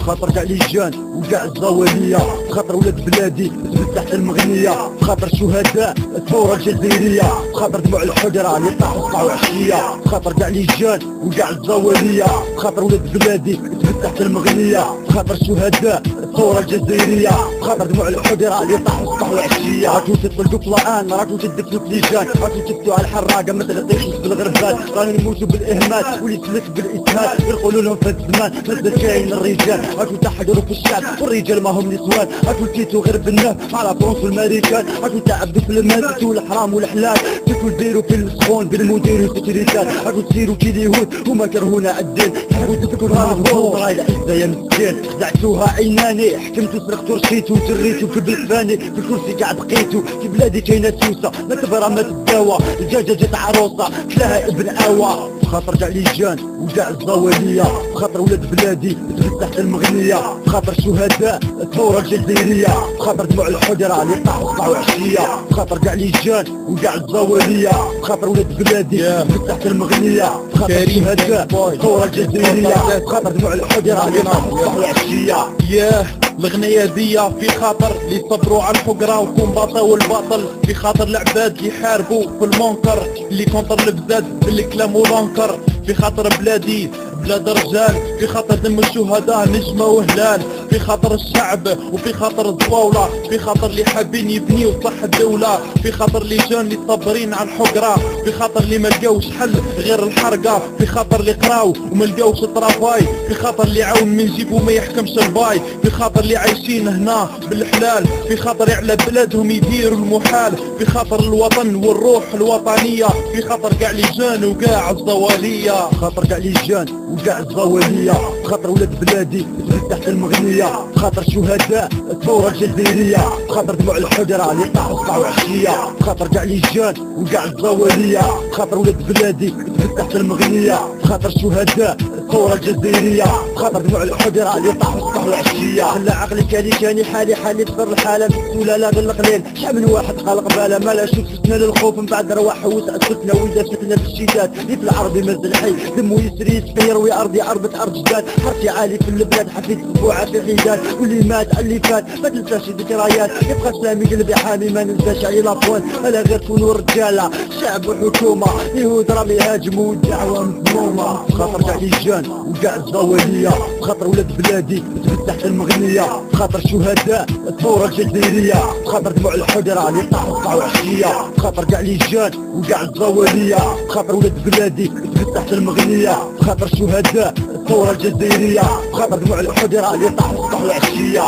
خاطر كاع لي جان وكاع الزوالية، خاطر ولاد بلادي تحت المغنية، خاطر شهداء الثورة الجزائرية، خاطر دموع الحجرة اللي طاحوا صباح وعشية، خاطر كاع لي جان وكاع الزوالية، خاطر ولاد بلادي تحت المغنية، خاطر شهداء الثورة الجزائرية، خاطر دموع الحجرة اللي طاحوا صباح وعشية. راكو تطلقوا في الآن، راكو تدفنوا في ليجان، راكو تفتوا على الحراقة مثل الطيش بالغربال، رانا نموتوا بالإهمال وليسلك بالإسهال، يقولوا لهم في الزمان مثل كاين الرجال، راكو تحضروا في الشعب والرجال ما هم نسوان، راكو تيتو غير بالناس على فرنسا والماريكان، راكو تعبدوا في المال والحرام والحلال، فيكو ديروا في السخون بالمدير والسكرتير، راكو تسيروا كي اليهود هما كرهونا عالدين، راكو تفكروا الهضبون راهي العزة يا مسكين، خدعتوها عيناني، حكمتوا سرقتوا رشيتوا جريتوا في بالفاني، في الكرسي قاعد بقيتوا، في بلادي كاينه سوسه ما تبرى ما تداوى، الدجاجه جات عروسه كلاها ابن اوا، خاطر كاع لي جان وكاع الزوالية، خاطر ولاد بلادي تحت المغنية، خاطر شهداء الثورة الجزائرية، خاطر دموع الحجرة اللي طاحوا صباح وعشية، خاطر كاع لي جان وكاع الزوالية، خاطر ولاد بلادي تحت المغنية، خاطر شهداء الثورة الجزائرية، خاطر دموع الحجرة اللي طاحوا صباح وعشية. الغنية دي في خاطر اللي صبروا على الحقرة وكومباطاو الباطل، في خاطر العباد اللي يحاربوا في المنكر، اللي كونتر البزاد بالكلام والانكر، في خاطر بلادي بلاد رجال، في خاطر دم الشهداء نجمة وهلال، في خاطر الشعب وفي خاطر الزواولة، في خاطر اللي حابين يبنيو صح الدولة، في خاطر اللي جان اللي صابرين على الحقرة، في خاطر اللي ما لقاوش حل غير الحرقة، في خاطر اللي قراو وما لقاوش طرافاي، في خاطر اللي عاون من جيبو ما يحكمش الباي، في خاطر اللي عايشين هنا بالحلال، في خاطر على بلادهم يديروا المحال، في خاطر الوطن والروح الوطنية، في خاطر كاع لي جان وكاع الزوالية، خاطر كاع لي جان وكاع الزوالية، خاطر ولاد بلادي تحت المغنية، خاطر شهداء الثورة الجزائرية، خاطر دموع الحجرة اللي طاحوا صباح وعشية، خاطر كاع لي جان وكاع الزوالية، خاطر ولاد بلادي تحت المغنية، خاطر شهداء الثورة الجزائرية، خاطر دموع الحجرة اللي طاحوا صباح وعشية. خلى عقلي كاني حالي تصير الحالة مسؤولة لا غير القليل، شحال من واحد خلق باله ما لا شوف ستنا للخوف من بعد رواح وتأسفنا وإذا فتنا في الشتات في العربي مازال حي دمو يسري يسفير ويأرضي عربة أرض جداد، حرفي عالي في البلاد حفيد اسبوعة في حيدان، واللي مات اللي فات ما تنساش ذكريات، يبقى سلامي قلبي حامي ما ننساش علي لافوان، الا غير كونوا رجالة شعب وحكومة، يهود راهم يهاجموا والدعوة مذمومة، خاطر كاع لي جان وكاع الزوالية، خاطر ولاد بلادي تحت المغنية، خاطر شهداء الثورة الجزائرية، خاطر دموع الحجرة اللي طاحوا صباح وعشية، خاطر كاع لي جان وكاع الزوالية، خاطر ولاد بلادي تحت المغنية، خاطر شهداء الثورة الجزائرية، خاطر دموع الحجرة اللي طاحوا صباح وعشية.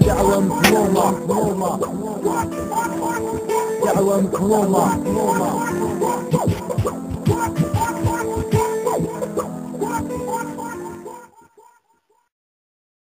دعوة مظلومة، دعوة مظلومة.